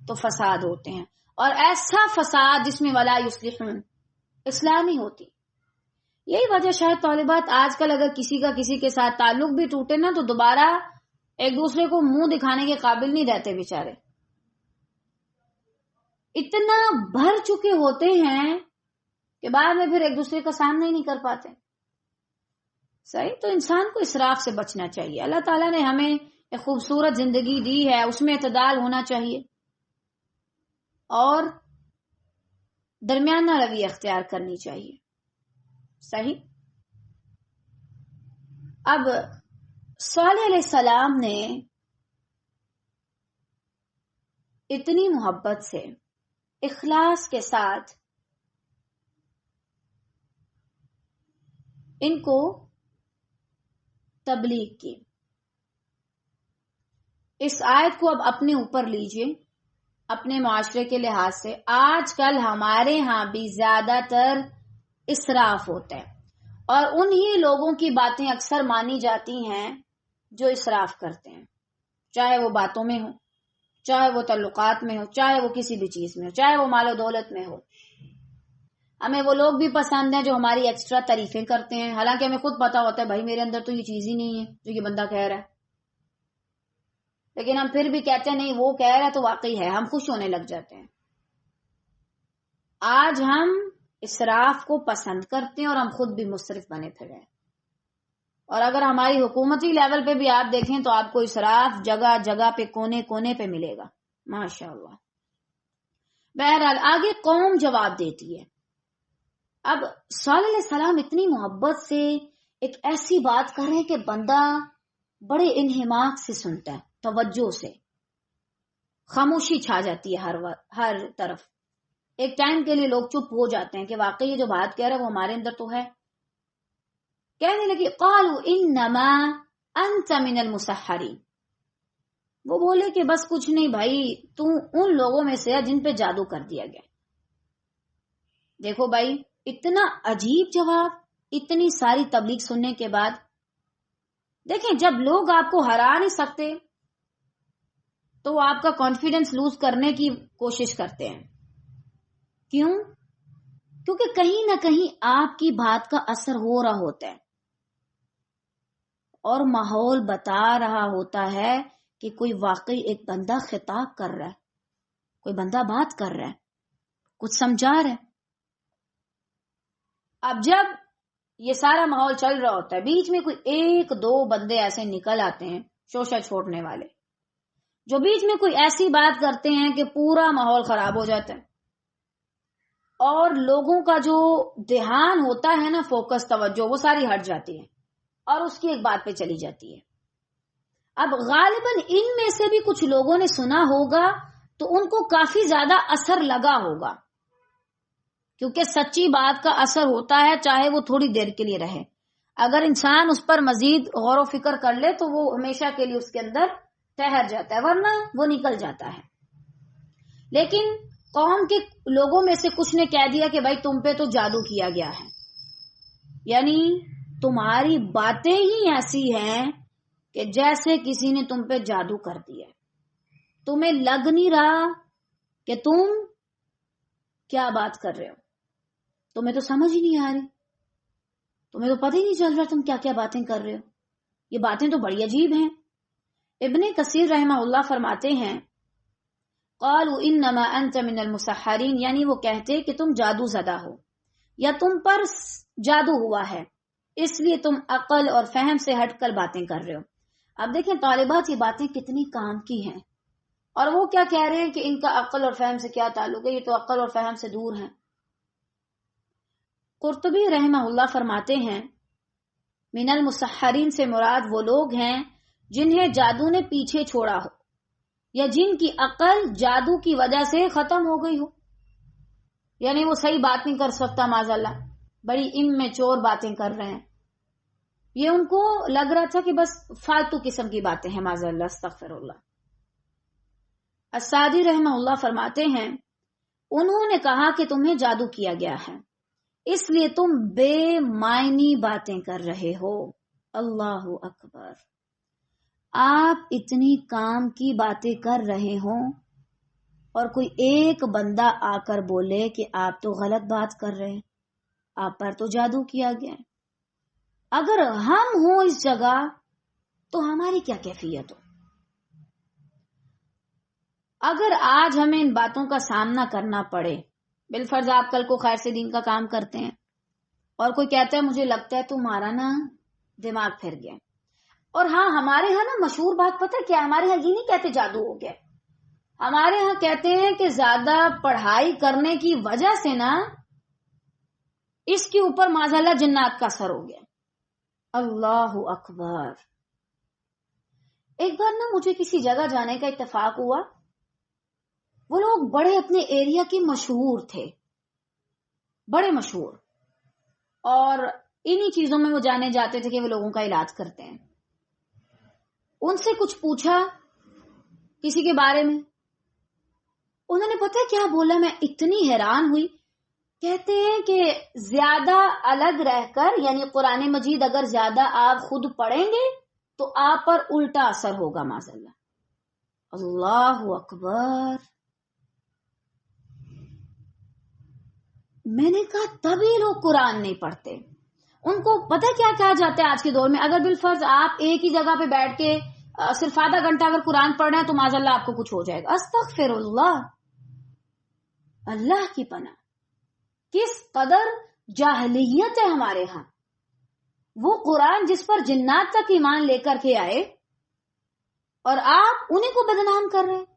تو فساد ہوتے ہیں. اور ایسا فساد جس میں ولا یصلحون، اصلاح نہیں ہوتی. یہی وجہ شاید طالبات آج کل اگر کسی کا کسی کے ساتھ تعلق بھی ٹوٹے نا تو دوبارہ ایک دوسرے کو منہ دکھانے کے قابل نہیں رہتے بیچارے. اتنا بھر چکے ہوتے ہیں کہ بعد میں پھر ایک دوسرے کا سامنا ہی نہیں کر پاتے. صحیح. تو انسان کو اسراف سے بچنا چاہیے. اللہ تعالیٰ نے ہمیں ایک خوبصورت زندگی دی ہے، اس میں اعتدال ہونا چاہیے اور درمیانہ روی اختیار کرنی چاہیے. صحیح. اب صالح علیہ السلام نے اتنی محبت سے، اخلاص کے ساتھ ان کو تبلیغ کی. اس آیت کو اب اپنے اوپر لیجئے اپنے معاشرے کے لحاظ سے. آج کل ہمارے ہاں بھی زیادہ تر اسراف ہوتا ہے اور انہی لوگوں کی باتیں اکثر مانی جاتی ہیں جو اسراف کرتے ہیں، چاہے وہ باتوں میں ہو، چاہے وہ تعلقات میں ہو، چاہے وہ کسی بھی چیز میں ہو، چاہے وہ مال و دولت میں ہو. ہمیں وہ لوگ بھی پسند ہیں جو ہماری ایکسٹرا تعریفیں کرتے ہیں، حالانکہ ہمیں خود پتا ہوتا ہے بھائی میرے اندر تو یہ چیز ہی نہیں ہے جو یہ بندہ کہہ رہا ہے، لیکن ہم پھر بھی کہتے ہیں نہیں وہ کہہ رہا ہے تو واقعی ہے. ہم خوش ہونے لگ جاتے ہیں. آج ہم اسراف کو پسند کرتے ہیں اور ہم خود بھی مسرف بنے پھرے ہیں. اور اگر ہماری حکومتی لیول پہ بھی آپ دیکھیں تو آپ کو اسراف جگہ جگہ پہ، کونے کونے پہ ملے گا. ماشاءاللہ. بہرحال آگے قوم جواب دیتی ہے. اب صالح علیہ السلام اتنی محبت سے ایک ایسی بات کر رہے ہیں کہ بندہ بڑے انہماک سے سنتا ہے، توجہ سے. خاموشی چھا جاتی ہے ہر طرف. ایک ٹائم کے لیے لوگ چپ ہو جاتے ہیں کہ واقعی یہ جو بات کہہ رہا ہے وہ ہمارے اندر تو ہے. کہنے لگی قالوا انما انت من المسحرین. وہ بولے کہ بس کچھ نہیں بھائی، تو ان لوگوں میں سے ہے جن پہ جادو کر دیا گیا. دیکھو بھائی اتنا عجیب جواب اتنی ساری تبلیغ سننے کے بعد. دیکھیں جب لوگ آپ کو ہرا نہیں سکتے تو وہ آپ کا کانفیڈنس لوز کرنے کی کوشش کرتے ہیں. کیوں؟ کیونکہ کہیں نہ کہیں آپ کی بات کا اثر ہو رہا ہوتا ہے اور ماحول بتا رہا ہوتا ہے کہ کوئی واقعی ایک بندہ خطاب کر رہا ہے، کوئی بندہ بات کر رہا ہے، کچھ سمجھا رہا ہے. اب جب یہ سارا ماحول چل رہا ہوتا ہے بیچ میں کوئی ایک دو بندے ایسے نکل آتے ہیں شوشہ چھوڑنے والے جو بیچ میں کوئی ایسی بات کرتے ہیں کہ پورا ماحول خراب ہو جاتا ہے اور لوگوں کا جو دھیان ہوتا ہے نا، فوکس، توجہ، وہ ساری ہٹ جاتی ہے اور اس کی ایک بات پہ چلی جاتی ہے۔ اب غالباً ان میں سے بھی کچھ لوگوں نے سنا ہوگا تو ان کو کافی زیادہ اثر لگا ہوگا، کیونکہ سچی بات کا اثر ہوتا ہے چاہے وہ تھوڑی دیر کے لیے رہے۔ اگر انسان اس پر مزید غور و فکر کر لے تو وہ ہمیشہ کے لیے اس کے اندر ٹھہر جاتا ہے، ورنہ وہ نکل جاتا ہے۔ لیکن قوم کے لوگوں میں سے کچھ نے کہہ دیا کہ بھائی تم پہ تو جادو کیا گیا ہے، یعنی تمہاری باتیں ہی ایسی ہیں کہ جیسے کسی نے تم پہ جادو کر دیا، تمہیں لگ نہیں رہا کہ تم کیا بات کر رہے ہو، تمہیں تو سمجھ ہی نہیں آ رہی، تمہیں تو پتہ ہی نہیں چل رہا تم کیا کیا باتیں کر رہے ہو، یہ باتیں تو بڑی عجیب ہیں۔ ابن کثیر رحمہ اللہ فرماتے ہیں قالوا انما انت من المسحرین، یعنی وہ کہتے کہ تم جادو زدہ ہو یا تم پر جادو ہوا ہے، اس لیے تم عقل اور فہم سے ہٹ کر باتیں کر رہے ہو۔ اب دیکھیں طالبات یہ باتیں کتنی کام کی ہیں، اور وہ کیا کہہ رہے ہیں کہ ان کا عقل اور فہم سے کیا تعلق ہے، یہ تو عقل اور فہم سے دور ہیں۔ قرطبی رحمہ اللہ فرماتے ہیں من المسحرین سے مراد وہ لوگ ہیں جنہیں جادو نے پیچھے چھوڑا ہو یا جن کی عقل جادو کی وجہ سے ختم ہو گئی ہو، یعنی وہ صحیح بات نہیں کر سکتا، معاذ اللہ بڑی اممیچور باتیں کر رہے ہیں، یہ ان کو لگ رہا تھا کہ بس فالتو قسم کی باتیں ہیں، معاذ اللہ استغفر اللہ۔ السادی رحمہ اللہ فرماتے ہیں انہوں نے کہا کہ تمہیں جادو کیا گیا ہے اس لیے تم بے معنی باتیں کر رہے ہو۔ اللہ اکبر، آپ اتنی کام کی باتیں کر رہے ہوں اور کوئی ایک بندہ آ کر بولے کہ آپ تو غلط بات کر رہے ہیں، آپ پر تو جادو کیا گیا ہے۔ اگر ہم ہوں اس جگہ تو ہماری کیا کیفیت ہو؟ اگر آج ہمیں ان باتوں کا سامنا کرنا پڑے، بالفرض آپ کل کو خیر سے دین کا کام کرتے ہیں اور کوئی کہتا ہے مجھے لگتا ہے تمہارا نا دماغ پھر گیا، اور ہاں ہمارے ہاں نا مشہور بات پتہ ہے کیا، ہمارے ہاں یہ نہیں کہتے جادو ہو گیا، ہمارے ہاں کہتے ہیں کہ زیادہ پڑھائی کرنے کی وجہ سے نا اس کے اوپر معاذ اللہ جنات کا اثر ہو گیا۔ اللہ اکبر۔ ایک بار نا مجھے کسی جگہ جانے کا اتفاق ہوا، وہ لوگ بڑے اپنے ایریا کے مشہور تھے، بڑے مشہور، اور انہی چیزوں میں وہ جانے جاتے تھے کہ وہ لوگوں کا علاج کرتے ہیں۔ ان سے کچھ پوچھا کسی کے بارے میں، انہوں نے پتہ کیا بولا، میں اتنی حیران ہوئی۔ کہتے ہیں کہ زیادہ الگ رہ کر، یعنی قرآن مجید اگر زیادہ آپ خود پڑھیں گے تو آپ پر الٹا اثر ہوگا، معاذ اللہ۔ اللہ اکبر۔ میں نے کہا تبھی لوگ قرآن نہیں پڑھتے۔ ان کو پتہ کیا کہا جاتا ہے آج کے دور میں، اگر بالفرض آپ ایک ہی جگہ پہ بیٹھ کے صرف آدھا گھنٹہ اگر قرآن پڑھ رہے ہیں تو معاذ اللہ آپ کو کچھ ہو جائے گا۔ استغفر اللہ، اللہ کی پناہ۔ کس قدر جاہلیت ہے ہمارے ہاں۔ وہ قرآن جس پر جنات تک ایمان لے کر کے آئے اور آپ انہیں کو بدنام کر رہے ہیں۔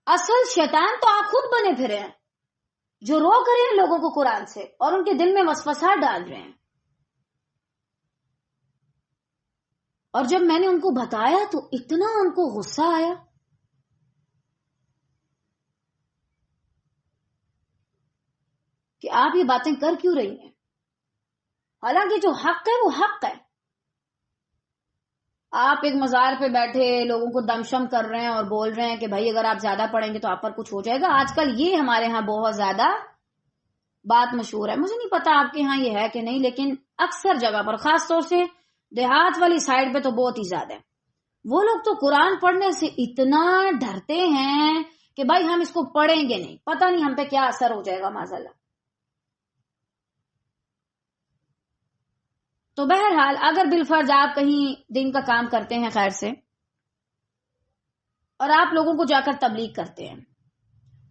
اصل شیطان تو آپ خود بنے پھرے ہیں جو روک رہے ہیں لوگوں کو قرآن سے اور ان کے دل میں وسوسہ ڈال رہے ہیں۔ اور جب میں نے ان کو بتایا تو اتنا ان کو غصہ آیا۔ کہ آپ یہ باتیں کر کیوں رہی ہیں، حالانکہ جو حق ہے وہ حق ہے۔ آپ ایک مزار پہ بیٹھے لوگوں کو دمشم کر رہے ہیں اور بول رہے ہیں کہ بھائی اگر آپ زیادہ پڑھیں گے تو آپ پر کچھ ہو جائے گا۔ آج کل یہ ہمارے ہاں بہت زیادہ بات مشہور ہے، مجھے نہیں پتا آپ کے ہاں یہ ہے کہ نہیں، لیکن اکثر جگہ پر، خاص طور سے دیہات والی سائڈ پہ تو بہت ہی زیادہ ہے۔ وہ لوگ تو قرآن پڑھنے سے اتنا ڈرتے ہیں کہ بھائی ہم اس کو پڑھیں گے نہیں، پتہ نہیں ہم پہ کیا اثر ہو جائے گا، معاذ اللہ۔ تو بہرحال اگر بالفرض آپ کہیں دین کا کام کرتے ہیں خیر سے اور آپ لوگوں کو جا کر تبلیغ کرتے ہیں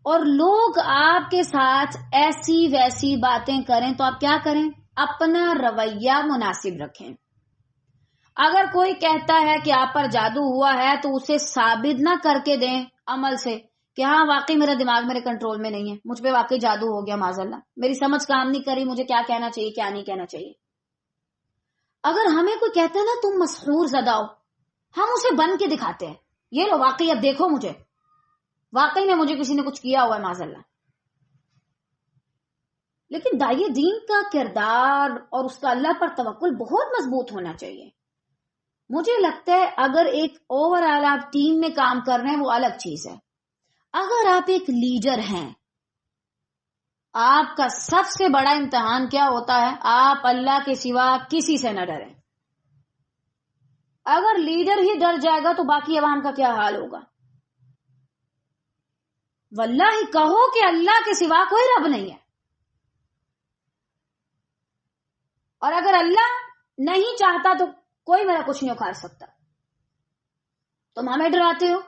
اور لوگ آپ کے ساتھ ایسی ویسی باتیں کریں تو آپ کیا کریں؟ اپنا رویہ مناسب رکھیں۔ اگر کوئی کہتا ہے کہ آپ پر جادو ہوا ہے تو اسے ثابت نہ کر کے دیں عمل سے کہ ہاں واقعی میرا دماغ میرے کنٹرول میں نہیں ہے، مجھ پہ واقعی جادو ہو گیا، معاذ اللہ میری سمجھ کام نہیں کری، مجھے کیا کہنا چاہیے کیا نہیں کہنا چاہیے۔ اگر ہمیں کوئی کہتا ہے نا تم مسحور زدہ ہو، ہم اسے بن کے دکھاتے ہیں، یہ لو واقعی اب دیکھو مجھے، واقعی میں مجھے کسی نے کچھ کیا ہوا ہے معاذ اللہ۔ لیکن داعی دین کا کردار اور اس کا اللہ پر توکل بہت مضبوط ہونا چاہیے۔ مجھے لگتا ہے اگر ایک اوور آل آپ ٹیم میں کام کر رہے ہیں وہ الگ چیز ہے، اگر آپ ایک لیڈر ہیں، آپ کا سب سے بڑا امتحان کیا ہوتا ہے؟ آپ اللہ کے سوا کسی سے نہ ڈریں۔ اگر لیڈر ہی ڈر جائے گا تو باقی عوام کا کیا حال ہوگا؟ واللہ کہو کہ اللہ کے سوا کوئی رب نہیں ہے، اور اگر اللہ نہیں چاہتا تو کوئی میرا کچھ نہیں اکھاڑ سکتا، تم ہمیں ڈراتے ہو۔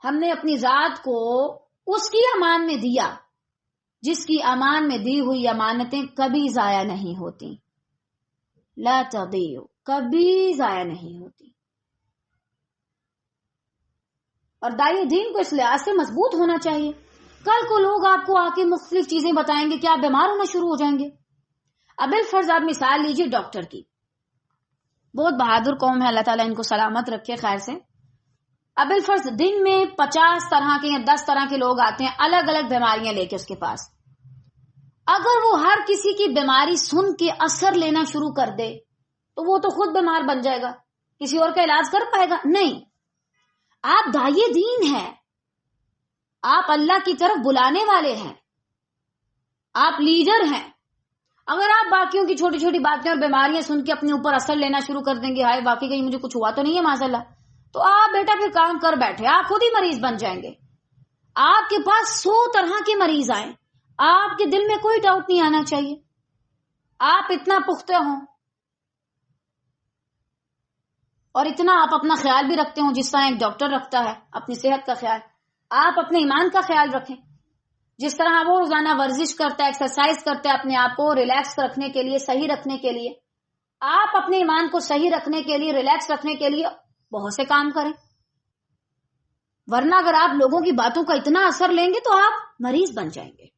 ہم نے اپنی ذات کو اس کی امان میں دیا جس کی امان میں دی ہوئی امانتیں کبھی ضائع نہیں ہوتی، لا تضيع، کبھی ضائع نہیں ہوتی۔ اور داعی دین کو اس لحاظ سے مضبوط ہونا چاہیے، کل کو لوگ آپ کو آ کے مختلف چیزیں بتائیں گے کہ آپ بیمار ہونا شروع ہو جائیں گے۔ اب بالفرض آپ مثال لیجئے ڈاکٹر کی، بہت بہادر قوم ہے، اللہ تعالیٰ ان کو سلامت رکھے خیر سے۔ اب بالفرض دن میں 50 طرح کے یا 10 طرح کے لوگ آتے ہیں الگ الگ بیماریاں لے کے اس کے پاس۔ اگر وہ ہر کسی کی بیماری سن کے اثر لینا شروع کر دے تو وہ تو خود بیمار بن جائے گا، کسی اور کا علاج کر پائے گا نہیں۔ آپ داعی دین ہیں، آپ اللہ کی طرف بلانے والے ہیں، آپ لیڈر ہیں۔ اگر آپ باقیوں کی چھوٹی چھوٹی باتیں اور بیماریاں سن کے اپنے اوپر اثر لینا شروع کر دیں گے، ہائے باقی کہیں مجھے کچھ ہوا تو نہیں ہے معاذ اللہ، تو آپ بیٹا پھر کام کر بیٹھے، آپ خود ہی مریض بن جائیں گے۔ آپ کے پاس 100 طرح کے مریض آئیں، آپ کے دل میں کوئی ڈاؤٹ نہیں آنا چاہیے، آپ اتنا پختہ ہوں اور اتنا آپ اپنا خیال بھی رکھتے ہوں جس طرح ایک ڈاکٹر رکھتا ہے اپنی صحت کا خیال، آپ اپنے ایمان کا خیال رکھیں۔ جس طرح وہ روزانہ ورزش کرتا ہے، ایکسرسائز کرتا ہے اپنے آپ کو ریلیکس رکھنے کے لیے، صحیح رکھنے کے لیے، آپ اپنے ایمان کو صحیح رکھنے کے لیے، ریلیکس رکھنے کے لیے بہت سے کام کریں، ورنہ اگر آپ لوگوں کی باتوں کا اتنا اثر لیں گے تو آپ مریض بن جائیں گے۔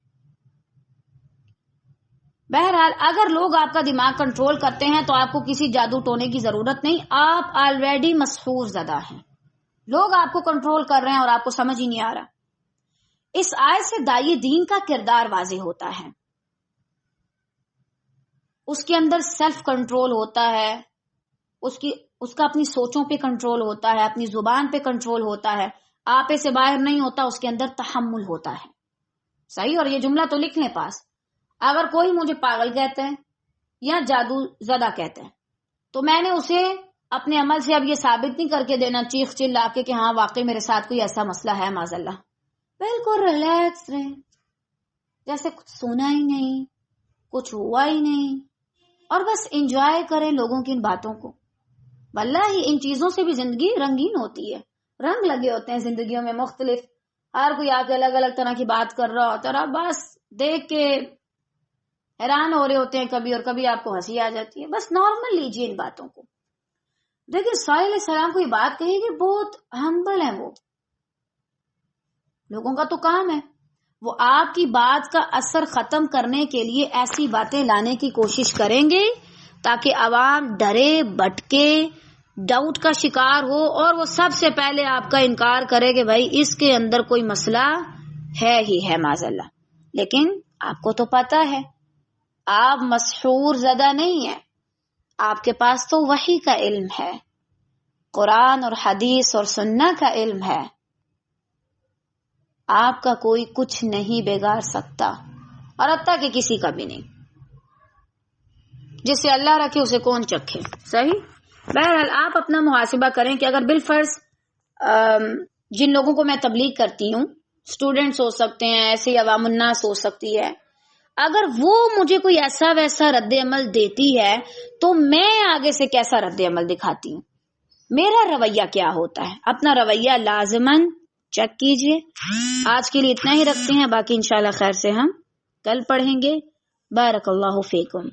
بہرحال اگر لوگ آپ کا دماغ کنٹرول کرتے ہیں تو آپ کو کسی جادو ٹونے کی ضرورت نہیں، آپ آلریڈی مسحور زدہ ہیں، لوگ آپ کو کنٹرول کر رہے ہیں اور آپ کو سمجھ ہی نہیں آ رہا۔ اس آیت سے داعی دین کا کردار واضح ہوتا ہے، اس کے اندر سیلف کنٹرول ہوتا ہے، اس کا اپنی سوچوں پہ کنٹرول ہوتا ہے، اپنی زبان پہ کنٹرول ہوتا ہے، آپے سے باہر نہیں ہوتا، اس کے اندر تحمل ہوتا ہے۔ صحیح؟ اور یہ جملہ تو لکھ لیں پاس، اگر کوئی مجھے پاگل کہتا ہے یا جادو زدہ کہتا ہے تو میں نے اسے اپنے عمل سے اب یہ ثابت نہیں کر کے دینا چیخ چلا کے کہ ہاں واقعی میرے ساتھ کوئی ایسا مسئلہ ہے معاذ اللہ۔ بالکل ریلیکس رہیں، جیسے کچھ سنا ہی نہیں، کچھ ہوا ہی نہیں، اور بس انجوائے کریں لوگوں کی ان باتوں کو۔ واللہ ان چیزوں سے بھی زندگی رنگین ہوتی ہے، رنگ لگے ہوتے ہیں زندگیوں میں مختلف، ہر کوئی آ کے الگ الگ طرح کی بات کر رہا ہوتا ہے اور آپ بس دیکھ کے حیران ہو رہے ہوتے ہیں کبھی، اور کبھی آپ کو ہنسی آ جاتی ہے۔ بس نارمل لیجیے ان باتوں کو۔ دیکھیں صالح علیہ السلام کو یہ بات کہی کہ بہت ہمبل ہیں، وہ لوگوں کا تو کام ہے وہ آپ کی بات کا اثر ختم کرنے کے لیے ایسی باتیں لانے کی کوشش کریں گے تاکہ عوام ڈرے، بھٹکے، ڈاؤٹ کا شکار ہو، اور وہ سب سے پہلے آپ کا انکار کرے کہ بھائی اس کے اندر کوئی مسئلہ ہے ہی ہے معاذ اللہ۔ لیکن آپ کو تو پتا ہے آپ مسحور زدہ نہیں ہیں، آپ کے پاس تو وحی کا علم ہے، قرآن اور حدیث اور سنت کا علم ہے، آپ کا کوئی کچھ نہیں بگاڑ سکتا، اور حتیٰ کہ کسی کا بھی نہیں، جسے اللہ رکھے اسے کون چکھے۔ صحیح؟ بہرحال آپ اپنا محاسبہ کریں کہ اگر بالفرض جن لوگوں کو میں تبلیغ کرتی ہوں، اسٹوڈنٹس ہو سکتے ہیں، ایسے عوام الناس ہو سکتی ہے، اگر وہ مجھے کوئی ایسا ویسا رد عمل دیتی ہے تو میں آگے سے کیسا رد عمل دکھاتی ہوں، میرا رویہ کیا ہوتا ہے، اپنا رویہ لازماً چیک کیجئے۔ آج کے لیے اتنا ہی رکھتے ہیں، باقی انشاءاللہ خیر سے ہم کل پڑھیں گے۔ بارک اللہ فیکم۔